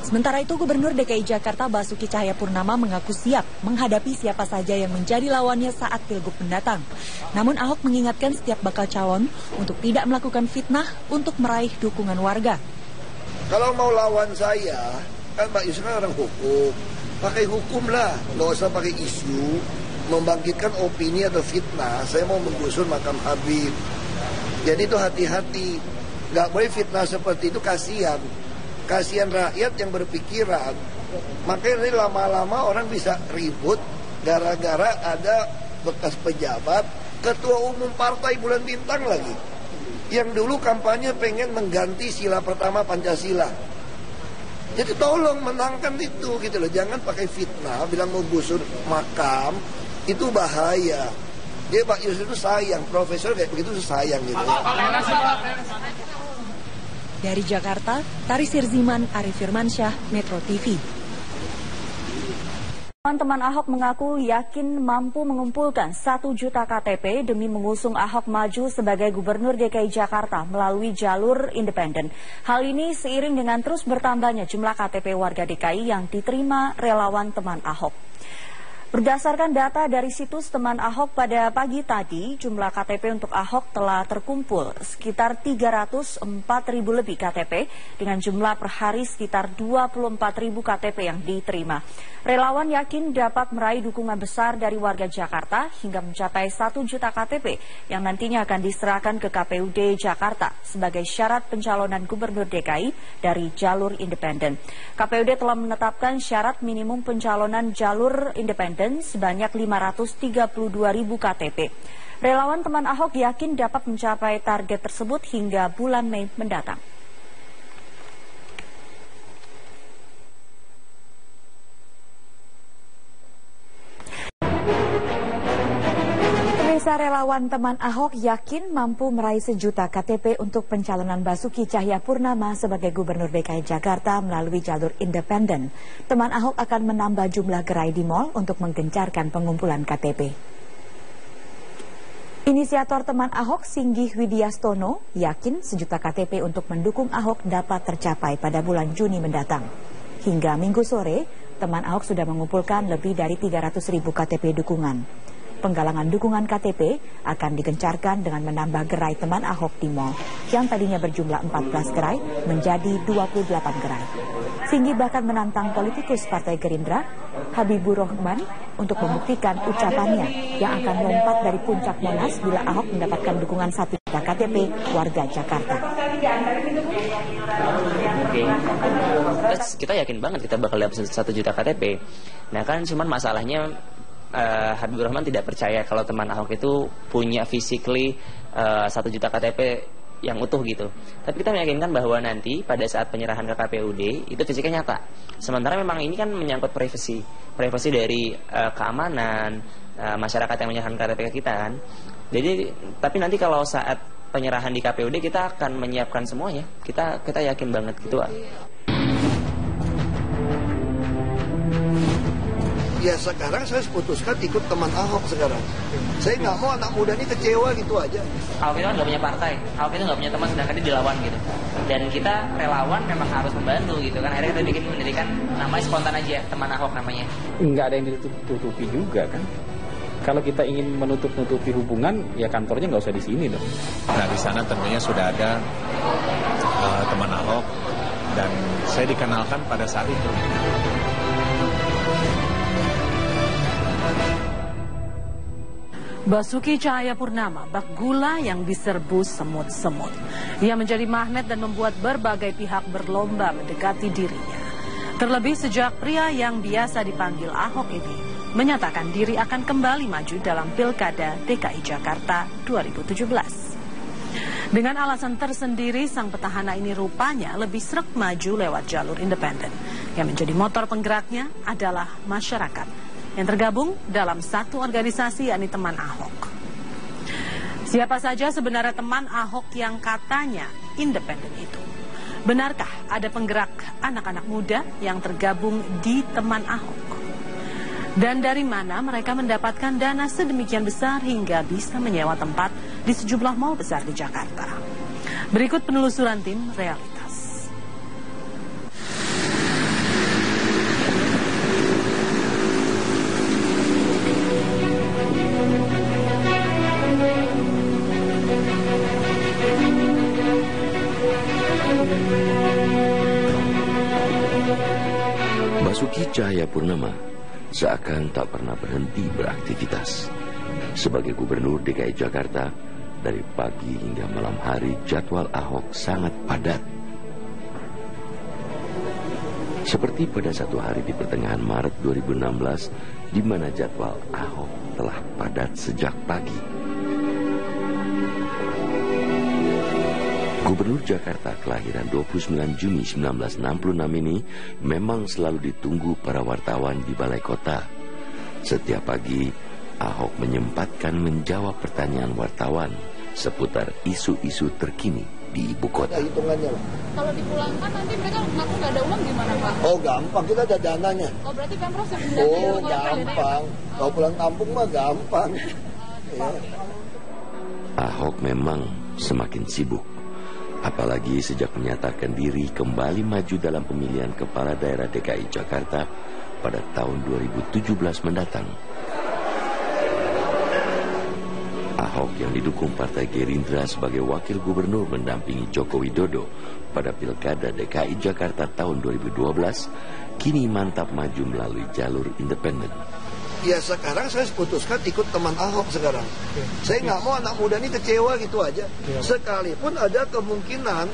Sementara itu, Gubernur DKI Jakarta Basuki Cahayapurnama mengaku siap menghadapi siapa saja yang menjadi lawannya saat Pilgub mendatang. Namun Ahok mengingatkan setiap bakal calon untuk tidak melakukan fitnah untuk meraih dukungan warga. Kalau mau lawan saya, kan Pak Yusuf kan orang hukum, pakai hukum lah, nggak usah pakai isu, membangkitkan opini atau fitnah. Saya mau menggusur makam Habib. Jadi itu hati-hati, nggak boleh fitnah seperti itu, kasihan. Kasihan rakyat yang berpikiran. Makanya lama-lama orang bisa ribut gara-gara ada bekas pejabat, ketua umum partai bulan bintang lagi, yang dulu kampanye pengen mengganti sila pertama Pancasila. Jadi tolong menangkan itu gitu loh. Jangan pakai fitnah, bilang mau gusur makam, itu bahaya. Dia Pak Yusuf itu sayang, profesor kayak begitu sayang gitu. Dari Jakarta, Tari Sirziman, Arif Firmansyah, Metro TV. Teman-teman Ahok mengaku yakin mampu mengumpulkan 1 juta KTP demi mengusung Ahok maju sebagai Gubernur DKI Jakarta melalui jalur independen. Hal ini seiring dengan terus bertambahnya jumlah KTP warga DKI yang diterima relawan teman Ahok. Berdasarkan data dari situs teman Ahok pada pagi tadi, jumlah KTP untuk Ahok telah terkumpul sekitar 304.000 lebih KTP dengan jumlah per hari sekitar 24.000 KTP yang diterima. Relawan yakin dapat meraih dukungan besar dari warga Jakarta hingga mencapai 1 juta KTP yang nantinya akan diserahkan ke KPUD Jakarta sebagai syarat pencalonan Gubernur DKI dari jalur independen. KPUD telah menetapkan syarat minimum pencalonan jalur independen sebanyak 532.000 KTP. Relawan teman Ahok yakin dapat mencapai target tersebut hingga bulan Mei mendatang. Pemirsa, relawan teman Ahok yakin mampu meraih 1 juta KTP untuk pencalonan Basuki Cahayapurnama sebagai Gubernur DKI Jakarta melalui jalur independen. Teman Ahok akan menambah jumlah gerai di mal untuk menggencarkan pengumpulan KTP. Inisiator teman Ahok, Singgih Widiastono, yakin 1 juta KTP untuk mendukung Ahok dapat tercapai pada bulan Juni mendatang. Hingga Minggu sore, teman Ahok sudah mengumpulkan lebih dari 300.000 KTP dukungan. Penggalangan dukungan KTP akan digencarkan dengan menambah gerai teman Ahok di mal yang tadinya berjumlah 14 gerai menjadi 28 gerai. Singgi bahkan menantang politikus Partai Gerindra, Habibur Rahman, untuk membuktikan ucapannya yang akan lompat dari puncak Monas bila Ahok mendapatkan dukungan 1 juta KTP warga Jakarta. Oke. Terus kita yakin banget kita bakal dapat 1 juta KTP. Nah kan cuman masalahnya Habibur Rahman tidak percaya kalau teman Ahok itu punya physically 1 juta KTP yang utuh gitu. Tapi kita meyakinkan bahwa nanti pada saat penyerahan ke KPUD itu fisiknya nyata. Sementara memang ini kan menyangkut privasi dari keamanan masyarakat yang menyerahkan KTP ke kita kan. Jadi tapi nanti kalau saat penyerahan di KPUD kita akan menyiapkan semuanya. Kita yakin banget gitu. Ya sekarang saya putuskan ikut teman Ahok sekarang. Saya nggak mau anak muda ini kecewa gitu aja. Ahok itu kan nggak punya partai, Ahok itu nggak punya teman, sedangkan dia dilawan gitu. Dan kita relawan memang harus membantu gitu kan. Akhirnya kita mendirikan namanya spontan aja, teman Ahok namanya. Nggak ada yang ditutupi juga kan. Kalau kita ingin menutup-nutupi hubungan, ya kantornya nggak usah di sini dong. Nah di sana tentunya sudah ada teman Ahok dan saya dikenalkan pada saat itu. Basuki Cahayapurnama bak gula yang diserbu semut-semut. Ia menjadi magnet dan membuat berbagai pihak berlomba mendekati dirinya. Terlebih sejak pria yang biasa dipanggil Ahok ini menyatakan diri akan kembali maju dalam Pilkada DKI Jakarta 2017. Dengan alasan tersendiri, sang petahana ini rupanya lebih sreg maju lewat jalur independen. Yang menjadi motor penggeraknya adalah masyarakat yang tergabung dalam satu organisasi, yakni Teman Ahok. Siapa saja sebenarnya teman Ahok yang katanya independen itu? Benarkah ada penggerak anak-anak muda yang tergabung di Teman Ahok? Dan dari mana mereka mendapatkan dana sedemikian besar hingga bisa menyewa tempat di sejumlah mal besar di Jakarta? Berikut penelusuran tim Realitas. Basuki Cahayapurnama seakan tak pernah berhenti beraktivitas. Sebagai Gubernur DKI Jakarta, dari pagi hingga malam hari jadwal Ahok sangat padat. Seperti pada satu hari di pertengahan Maret 2016, di mana jadwal Ahok telah padat sejak pagi. Gubernur Jakarta kelahiran 29 Juni 1966 ini memang selalu ditunggu para wartawan di Balai Kota. Setiap pagi, Ahok menyempatkan menjawab pertanyaan wartawan seputar isu-isu terkini di ibu kota. Hitungannya. Kalau dipulangkan nanti mereka ngaku nggak ada uang gimana, Pak? Oh gampang, kita ada dananya. Oh berarti Pemprov yang Oh gampang, kalau pulang kampung mah gampang. Ya. Ahok memang semakin sibuk. Apalagi sejak menyatakan diri kembali maju dalam pemilihan kepala daerah DKI Jakarta pada tahun 2017 mendatang. Ahok yang didukung Partai Gerindra sebagai wakil gubernur mendampingi Joko Widodo pada Pilkada DKI Jakarta tahun 2012, kini mantap maju melalui jalur independen. Ya sekarang saya putuskan ikut teman Ahok sekarang. Saya nggak mau anak muda ini kecewa gitu aja. Sekalipun ada kemungkinan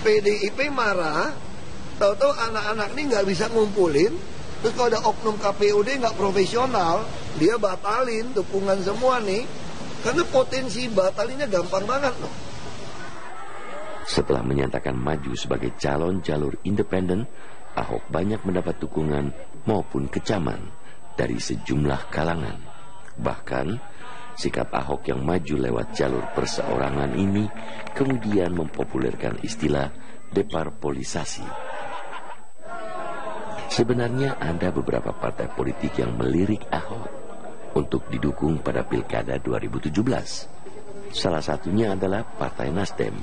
PDIP marah, tahu-tahu anak-anak ini nggak bisa ngumpulin, terus kalau ada oknum KPUD nggak profesional, dia batalin dukungan semua nih, karena potensi batalinnya gampang banget loh. Setelah menyatakan maju sebagai calon jalur independen, Ahok banyak mendapat dukungan maupun kecaman dari sejumlah kalangan. Bahkan, sikap Ahok yang maju lewat jalur perseorangan ini kemudian mempopulerkan istilah deparpolisasi. Sebenarnya ada beberapa partai politik yang melirik Ahok untuk didukung pada Pilkada 2017. Salah satunya adalah Partai Nasdem.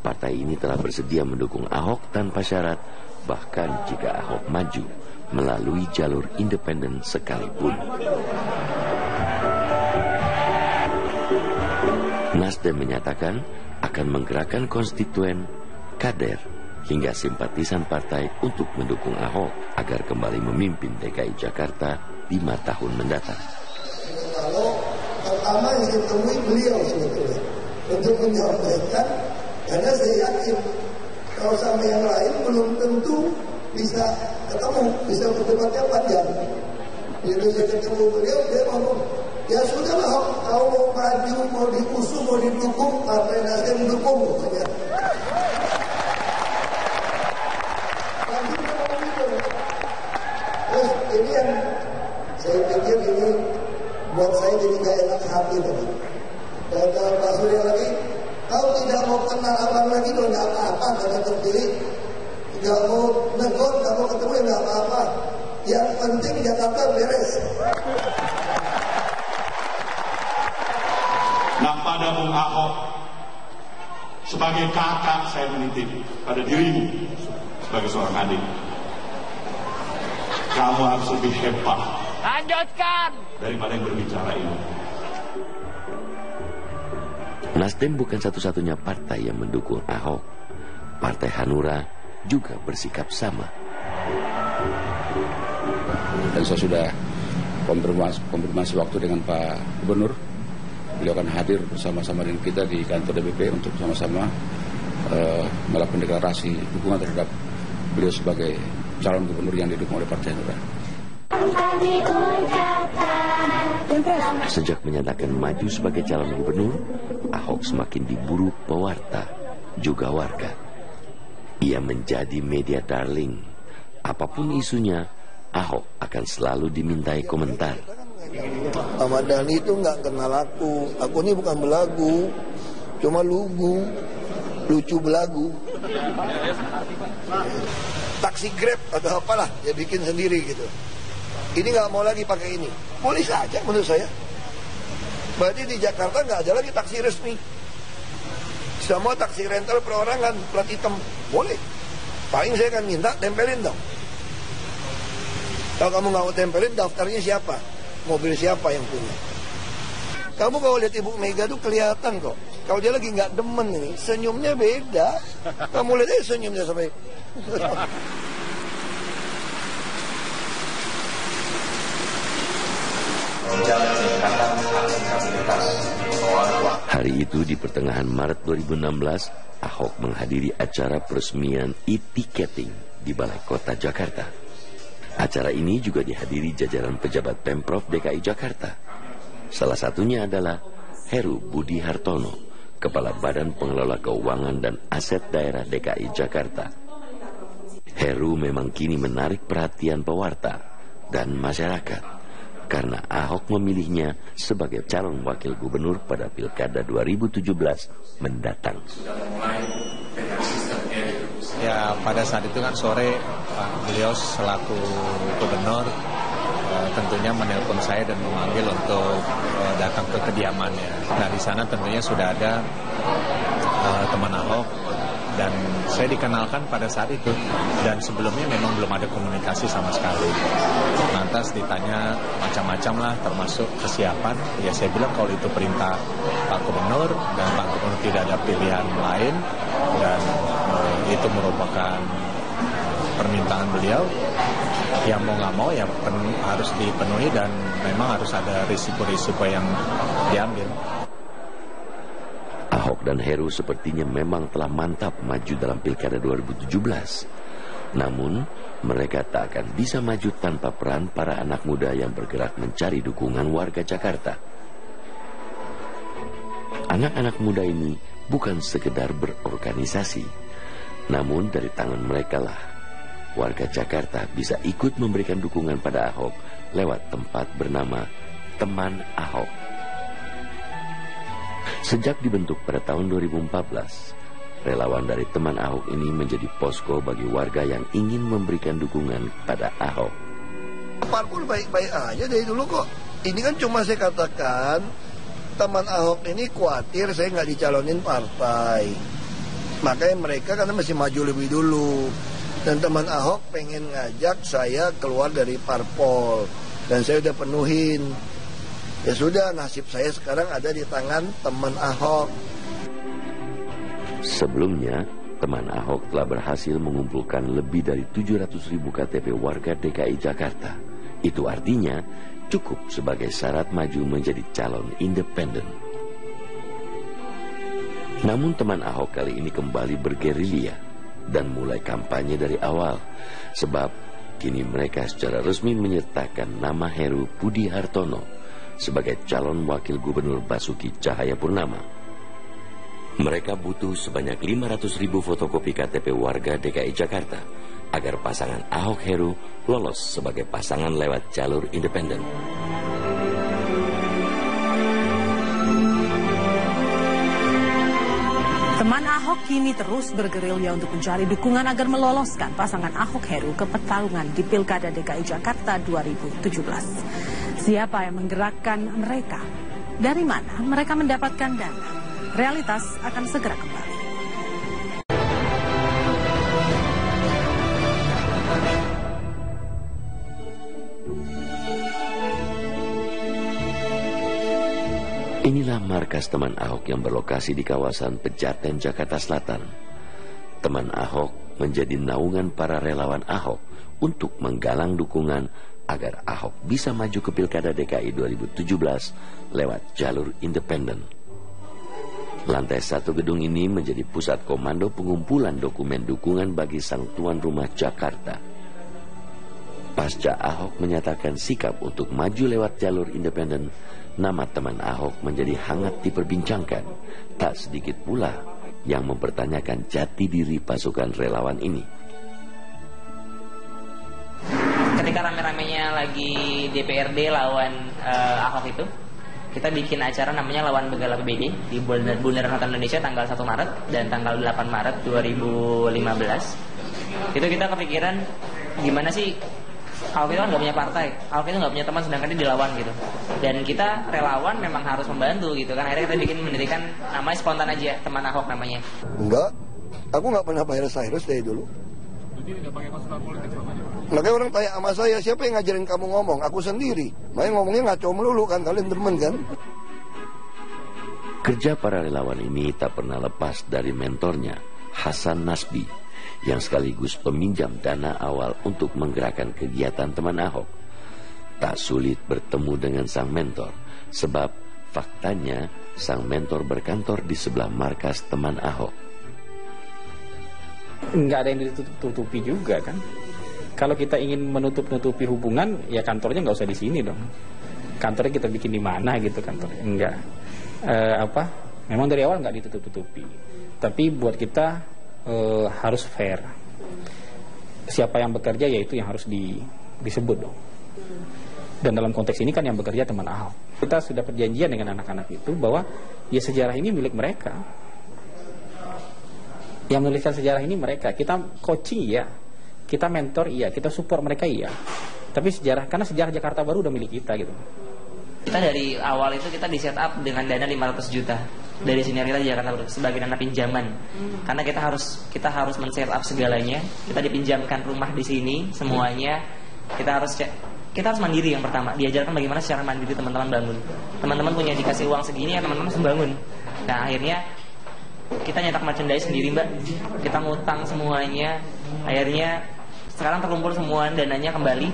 Partai ini telah bersedia mendukung Ahok tanpa syarat, bahkan jika Ahok maju melalui jalur independen sekalipun. Nasdem menyatakan akan menggerakkan konstituen, kader, hingga simpatisan partai untuk mendukung Ahok agar kembali memimpin DKI Jakarta 5 tahun mendatang. Kalau pertama yang ditemui beliau sebetulnya untuk menyampaikan, karena saya yakin kalau sama yang lain belum tentu bisa ketemu, bisa berdebatnya panjang. Jadi saya ketemu beliau, dia ngomong, ya sudahlah, kau mau maju, mau diusung, mau didukung, Partai Nasdem mendukung. Terus ini yang saya pikir ini buat saya jadi gak enak hati tadi. Kata Pak Surya lagi, kau tidak mau kenal abang lagi, dong gak apa-apa, karena terpilih. Gak mau negor, gak mau ketemu, ya gak apa-apa. Yang penting Jakarta beres. Nah pada Bung Ahok, sebagai kakak saya menitip pada dirimu sebagai seorang adik. Kamu harus lebih hebat. Lanjutkan. Daripada yang berbicara ini. Nasdem bukan satu-satunya partai yang mendukung Ahok. Partai Hanura juga bersikap sama. Dan saya sudah konfirmasi waktu dengan Pak Gubernur. Beliau akan hadir bersama-sama dengan kita di kantor DPP untuk sama-sama melakukan deklarasi dukungan terhadap beliau sebagai calon gubernur yang didukung oleh Partai Hanura. Sejak menyatakan maju sebagai calon gubernur, Ahok semakin diburu pewarta, juga warga. Ia menjadi media darling. Apapun isunya, Ahok akan selalu dimintai komentar. Ahmad Dhani itu nggak kenal aku. Aku ini bukan belagu, cuma lugu, lucu belagu. Taksi Grab atau apalah, dia bikin sendiri gitu. Ini nggak mau lagi pakai ini. Boleh saja menurut saya. Berarti di Jakarta nggak ada lagi taksi resmi. Semua taksi rental perorangan, plat hitam. Boleh. Paling saya akan minta tempelin dong. Kalau kamu nggak mau tempelin, daftarnya siapa? Mobil siapa yang punya? Kamu kalau lihat Ibu Mega tuh kelihatan kok. Kalau dia lagi nggak demen ini, senyumnya beda. Kamu lihat aja senyumnya sampai. Hari itu di pertengahan Maret 2016, Ahok menghadiri acara peresmian e-ticketing di Balai Kota Jakarta. Acara ini juga dihadiri jajaran pejabat Pemprov DKI Jakarta. Salah satunya adalah Heru Budi Hartono, Kepala Badan Pengelola Keuangan dan Aset Daerah DKI Jakarta. Heru memang kini menarik perhatian pewarta dan masyarakat karena Ahok memilihnya sebagai calon wakil gubernur pada Pilkada 2017 mendatang. Ya, pada saat itu kan sore beliau selaku gubernur tentunya menelpon saya dan memanggil untuk datang ke kediamannya. Nah, di sana tentunya sudah ada teman Ahok dan saya dikenalkan pada saat itu, dan sebelumnya memang belum ada komunikasi sama sekali. Lantas ditanya macam-macam lah, termasuk kesiapan. Ya saya bilang kalau itu perintah Pak Gubernur dan Pak Gubernur tidak ada pilihan lain dan itu merupakan permintaan beliau, yang mau nggak mau ya harus dipenuhi dan memang harus ada risiko-risiko yang diambil. Ahok dan Heru sepertinya memang telah mantap maju dalam Pilkada 2017. Namun, mereka tak akan bisa maju tanpa peran para anak muda yang bergerak mencari dukungan warga Jakarta. Anak-anak muda ini bukan sekedar berorganisasi, namun dari tangan mereka lah warga Jakarta bisa ikut memberikan dukungan pada Ahok lewat tempat bernama Teman Ahok. Sejak dibentuk pada tahun 2014, relawan dari Teman Ahok ini menjadi posko bagi warga yang ingin memberikan dukungan pada Ahok. Parpol baik-baik aja dari dulu kok. Ini kan cuma saya katakan, Teman Ahok ini khawatir saya nggak dicalonin partai. Makanya mereka karena masih maju lebih dulu. Dan Teman Ahok pengen ngajak saya keluar dari parpol. Dan saya udah penuhin. Ya sudah, nasib saya sekarang ada di tangan Teman Ahok. Sebelumnya, Teman Ahok telah berhasil mengumpulkan lebih dari 700.000 KTP warga DKI Jakarta. Itu artinya cukup sebagai syarat maju menjadi calon independen. Namun Teman Ahok kali ini kembali bergerilya dan mulai kampanye dari awal. Sebab kini mereka secara resmi menyertakan nama Heru Budi Hartono sebagai calon wakil gubernur Basuki Cahayapurnama. Mereka butuh sebanyak 500.000 fotokopi KTP warga DKI Jakarta agar pasangan Ahok Heru lolos sebagai pasangan lewat jalur independen. Teman Ahok kini terus bergerilya untuk mencari dukungan agar meloloskan pasangan Ahok Heru ke pertarungan di Pilkada DKI Jakarta 2017. Siapa yang menggerakkan mereka? Dari mana mereka mendapatkan dana? Realitas akan segera kembali. Inilah markas Teman Ahok yang berlokasi di kawasan Pejaten, Jakarta Selatan. Teman Ahok menjadi naungan para relawan Ahok untuk menggalang dukungan agar Ahok bisa maju ke Pilkada DKI 2017 lewat jalur independen. Lantai 1 gedung ini menjadi pusat komando pengumpulan dokumen dukungan bagi sang tuan rumah Jakarta. Pasca Ahok menyatakan sikap untuk maju lewat jalur independen, nama Teman Ahok menjadi hangat diperbincangkan. Tak sedikit pula yang mempertanyakan jati diri pasukan relawan ini. Ketika rame-ramenya lagi DPRD lawan Ahok itu, kita bikin acara namanya Lawan Begal PBD di Bundaran Hotel Indonesia tanggal 1 Maret dan tanggal 8 Maret 2015. Itu kita kepikiran gimana sih, Ahok itu kan gak punya partai, Ahok itu gak punya teman, sedangkan dia dilawan gitu. Dan kita relawan memang harus membantu gitu kan. Akhirnya kita bikin mendirikan namanya spontan aja, Teman Ahok namanya. Enggak, aku gak pernah bayar Cyrus dari dulu. Jadi nggak pakai konsultan politik selama ini? Makanya orang tanya sama saya, siapa yang ngajarin kamu ngomong? Aku sendiri. Makanya ngomongnya ngaco melulu kan, kalian demen kan? Kerja para relawan ini tak pernah lepas dari mentornya, Hasan Nasbi, yang sekaligus peminjam dana awal untuk menggerakkan kegiatan Teman Ahok. Tak sulit bertemu dengan sang mentor, sebab Faktanya, sang mentor berkantor di sebelah markas teman Ahok. Nggak ada yang ditutup-tutupi juga kan. Kalau kita ingin menutup-nutupi hubungan, ya kantornya nggak usah di sini dong. Kantornya kita bikin di mana gitu kantornya. Enggak. Memang dari awal nggak ditutup-tutupi. Tapi buat kita harus fair. Siapa yang bekerja, ya itu yang harus disebut dong. Dan dalam konteks ini kan yang bekerja teman Ahok. Kita sudah perjanjian dengan anak-anak itu bahwa ya sejarah ini milik mereka. Yang menuliskan sejarah ini mereka. Kita coaching iya, kita mentor iya, kita support mereka iya. Tapi karena sejarah Jakarta Baru udah milik kita gitu. Kita dari awal itu kita di set up dengan dana 500 juta dari senior kita di Jakarta Baru sebagai dana pinjaman. Karena kita harus men-set up segalanya. Kita dipinjamkan rumah di sini semuanya. Kita harus mandiri yang pertama. Diajarkan bagaimana secara mandiri teman-teman bangun. Teman-teman punya dikasih uang segini ya teman-teman harus bangun. Nah akhirnya kita nyetak merchandise sendiri mbak. Kita ngutang semuanya. Akhirnya sekarang terkumpul semua dananya kembali.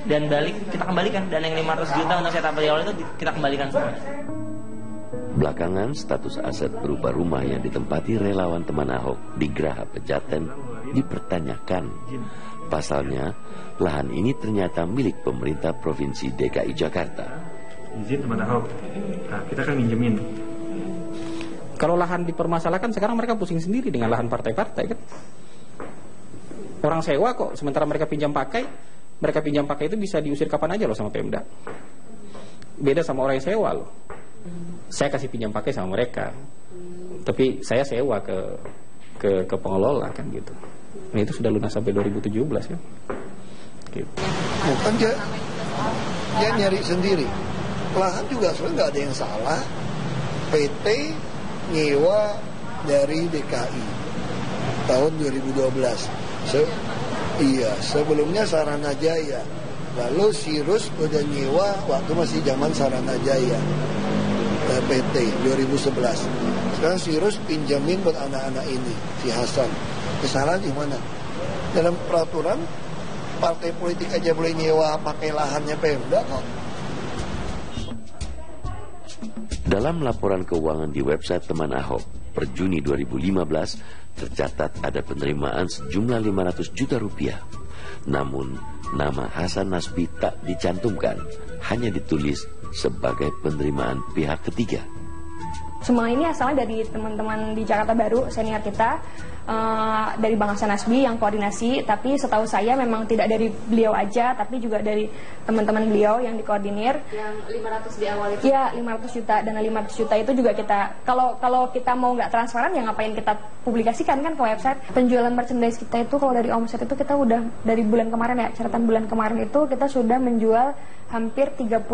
Dan kita kembalikan dana yang 500 juta untuk setup di awal itu kita kembalikan semua. Belakangan status aset berupa rumah yang ditempati relawan teman Ahok di Geraha Pejaten dipertanyakan. Pasalnya, lahan ini ternyata milik pemerintah Provinsi DKI Jakarta. Izin teman Ahok, kita kan minjemin. Kalau lahan dipermasalahkan, sekarang mereka pusing sendiri dengan lahan partai-partai kan. Orang sewa kok, sementara mereka pinjam pakai itu bisa diusir kapan aja loh sama Pemda. Beda sama orang yang sewa loh. Saya kasih pinjam pakai sama mereka, tapi saya sewa ke pengelola kan gitu. Nah itu sudah lunas sampai 2017 kan. Gitu. Bukan dia nyari sendiri. Lahan juga sebenarnya nggak ada yang salah. PT nyewa dari DKI tahun 2012. Sebelumnya Saranajaya. Lalu Sirus udah nyewa waktu masih zaman Saranajaya. PT 2011. Sekarang Sirus pinjamin buat anak-anak ini, si Hasan. Kesalahan di mana? Dalam peraturan partai politik aja boleh nyewa pakai lahannya Pemda kok. Dalam laporan keuangan di website teman Ahok per Juni 2015 tercatat ada penerimaan sejumlah 500 juta rupiah. Namun nama Hasan Nasbi tak dicantumkan, hanya ditulis sebagai penerimaan pihak ketiga. Semua ini asalnya dari teman-teman di Jakarta Baru, senior kita, dari Bang Hasan Nasbi yang koordinasi, tapi setahu saya memang tidak dari beliau aja, tapi juga dari teman-teman beliau yang dikoordinir. Yang 500 di awal itu? Iya, 500 juta, dana 500 juta itu juga kita, kalau kita mau nggak transparan ya ngapain kita publikasikan kan ke website. Penjualan merchandise kita itu kalau dari omset itu kita udah, dari bulan kemarin ya, catatan bulan kemarin itu kita sudah menjual hampir 30.000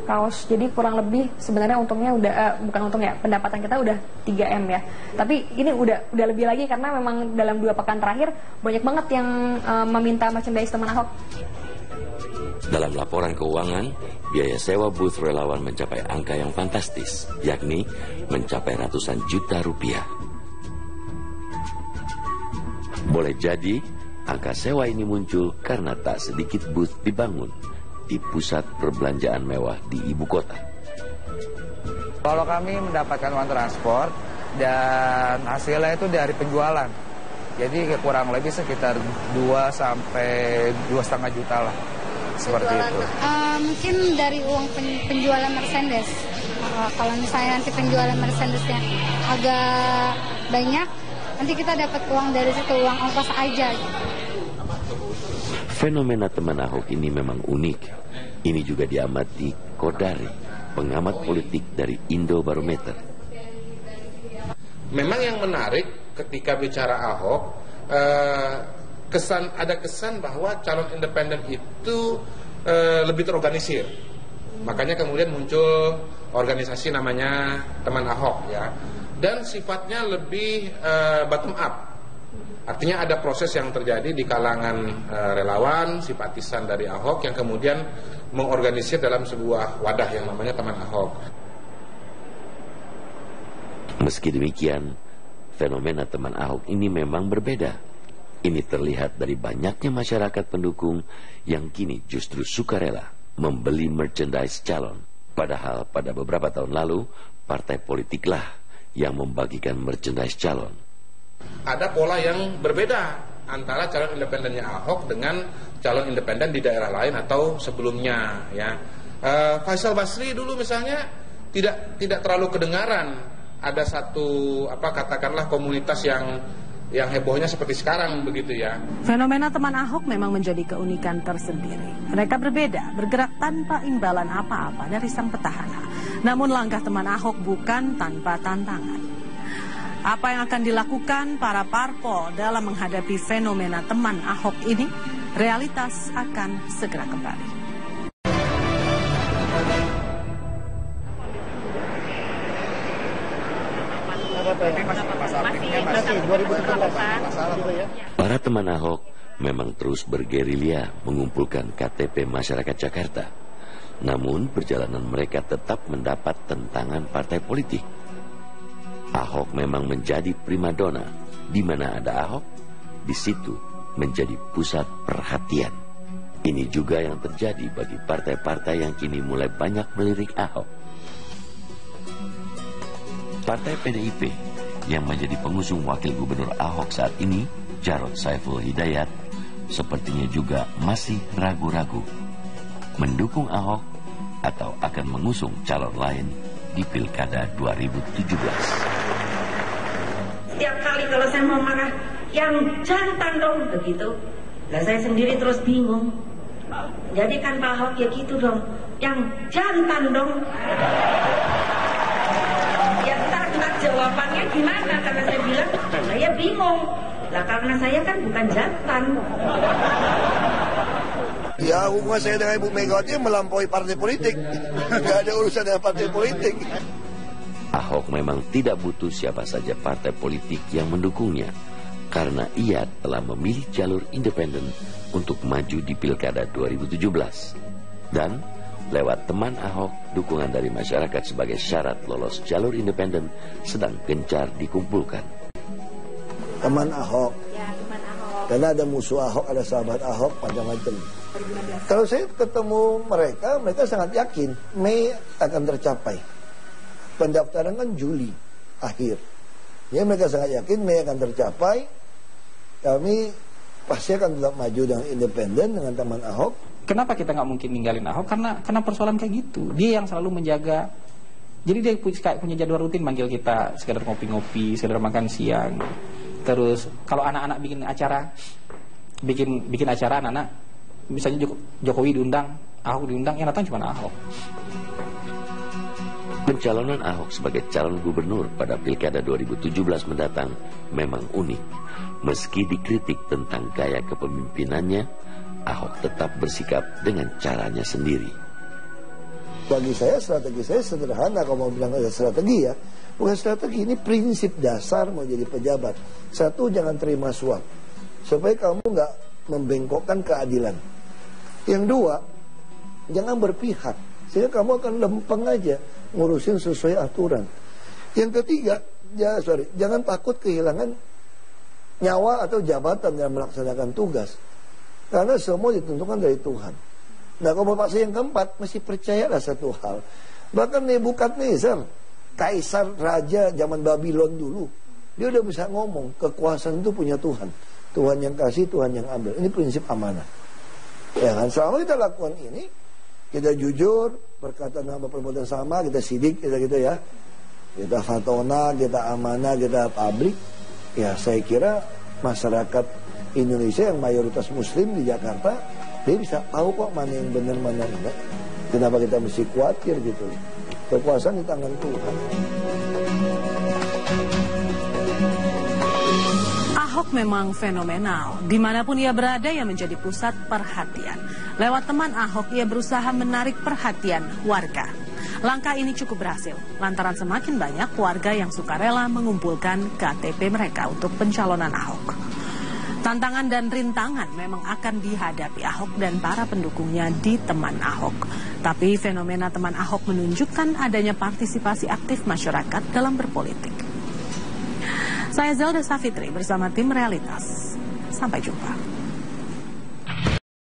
kaos. Jadi kurang lebih sebenarnya untungnya udah, bukan untung ya, pendapatan kita udah 3M ya. Tapi ini udah lebih lagi karena memang dalam 2 pekan terakhir banyak banget yang meminta merchandise teman Ahok. Dalam laporan keuangan, biaya sewa booth relawan mencapai angka yang fantastis, yakni mencapai ratusan juta rupiah. Boleh jadi, angka sewa ini muncul karena tak sedikit booth dibangun di pusat perbelanjaan mewah di ibu kota. Kalau kami mendapatkan uang transport dan hasilnya itu dari penjualan, jadi kurang lebih sekitar 2 sampai 2,5 juta lah, seperti itu. Mungkin dari uang penjualan merchandise. Kalau misalnya nanti penjualan merchandise-nya agak banyak, nanti kita dapat uang dari situ, uang ongkos aja. Fenomena teman Ahok ini memang unik. Ini juga diamati Kodari, pengamat politik dari Indobarometer. Memang yang menarik ketika bicara Ahok, ada kesan bahwa calon independen itu lebih terorganisir. Makanya kemudian muncul organisasi namanya Teman Ahok ya. Dan sifatnya lebih bottom up. Artinya ada proses yang terjadi di kalangan relawan, simpatisan dari Ahok yang kemudian mengorganisir dalam sebuah wadah yang namanya Teman Ahok. Meski demikian, fenomena Teman Ahok ini memang berbeda. Ini terlihat dari banyaknya masyarakat pendukung yang kini justru sukarela membeli merchandise calon. Padahal pada beberapa tahun lalu, partai politiklah yang membagikan merchandise calon. Ada pola yang berbeda antara calon independennya Ahok dengan calon independen di daerah lain atau sebelumnya, ya. Faisal Basri dulu misalnya tidak terlalu kedengaran ada satu katakanlah komunitas yang hebohnya seperti sekarang begitu ya. Fenomena teman Ahok memang menjadi keunikan tersendiri. Mereka berbeda, bergerak tanpa imbalan apa-apa dari sang petahana. Namun langkah teman Ahok bukan tanpa tantangan. Apa yang akan dilakukan para parpol dalam menghadapi fenomena teman Ahok ini? Realitas akan segera kembali. Para teman Ahok memang terus bergerilya mengumpulkan KTP masyarakat Jakarta. Namun perjalanan mereka tetap mendapat tentangan partai politik. Ahok memang menjadi primadona. Di mana ada Ahok, di situ menjadi pusat perhatian. Ini juga yang terjadi bagi partai-partai yang kini mulai banyak melirik Ahok. Partai PDIP yang menjadi pengusung wakil gubernur Ahok saat ini, Jarod Saiful Hidayat, sepertinya juga masih ragu-ragu mendukung Ahok atau akan mengusung calon lain di Pilkada 2017. Setiap kali kalau saya mau marah, yang jantan dong begitu. Lah saya sendiri terus bingung. Jadi kan Pak Ahok ya gitu dong, yang jantan dong. Ya entar jawabannya gimana, karena saya bilang saya bingung. Lah karena saya kan bukan jantan. Ya hubungan saya dengan Ibu Megawati melampaui partai politik. Gak ada urusan dengan partai politik. Ahok memang tidak butuh siapa saja partai politik yang mendukungnya, karena ia telah memilih jalur independen untuk maju di Pilkada 2017. Dan lewat teman Ahok, dukungan dari masyarakat sebagai syarat lolos jalur independen sedang gencar dikumpulkan. Teman Ahok. Ya, teman Ahok. Karena ada musuh Ahok, ada sahabat Ahok, macam-macam. Kalau saya ketemu mereka sangat yakin Mei akan tercapai. Pendaftaran kan Juli akhir. Ya, mereka sangat yakin Mei akan tercapai. Kami pasti akan tetap maju dengan independen dengan teman Ahok. Kenapa kita nggak mungkin ninggalin Ahok? Karena persoalan kayak gitu. Dia yang selalu menjaga. Jadi dia punya jadwal rutin manggil kita, sekedar ngopi-ngopi, sekedar makan siang. Terus kalau anak-anak bikin acara anak-anak, misalnya Jokowi diundang, Ahok diundang, yang datang cuma Ahok. Pencalonan Ahok sebagai calon gubernur pada Pilkada 2017 mendatang memang unik. Meski dikritik tentang gaya kepemimpinannya, Ahok tetap bersikap dengan caranya sendiri. Bagi saya strategi saya sederhana. Kalau mau bilang ada strategi ya, bukan strategi, ini prinsip dasar mau jadi pejabat. Satu, jangan terima suap supaya kamu nggak membengkokkan keadilan. Yang dua, jangan berpihak sehingga kamu akan lempeng aja ngurusin sesuai aturan. Yang ketiga, jangan takut kehilangan nyawa atau jabatan dalam melaksanakan tugas. Karena semua ditentukan dari Tuhan. Nah, kalau Bapak saya yang keempat, mesti percayalah satu hal. Bahkan Nebukadnezar, kaisar raja zaman Babylon dulu, dia udah bisa ngomong, kekuasaan itu punya Tuhan. Tuhan yang kasih, Tuhan yang ambil. Ini prinsip amanah. Ya kan, selama kita lakukan ini, kita jujur, berkata nama perbuatan sama, kita sidik, kita gitu ya. Kita fatona, kita amanah, kita publik. Ya, saya kira masyarakat Indonesia yang mayoritas muslim di Jakarta, dia bisa tahu kok mana yang benar, mana yang enggak. Kenapa kita mesti khawatir gitu. Kekuasaan di tangan Tuhan. Ahok memang fenomenal. Dimanapun ia berada, ia menjadi pusat perhatian. Lewat teman Ahok, ia berusaha menarik perhatian warga. Langkah ini cukup berhasil, lantaran semakin banyak warga yang sukarela mengumpulkan KTP mereka untuk pencalonan Ahok. Tantangan dan rintangan memang akan dihadapi Ahok dan para pendukungnya di teman Ahok. Tapi fenomena teman Ahok menunjukkan adanya partisipasi aktif masyarakat dalam berpolitik. Saya Zelda Safitri bersama tim Realitas. Sampai jumpa.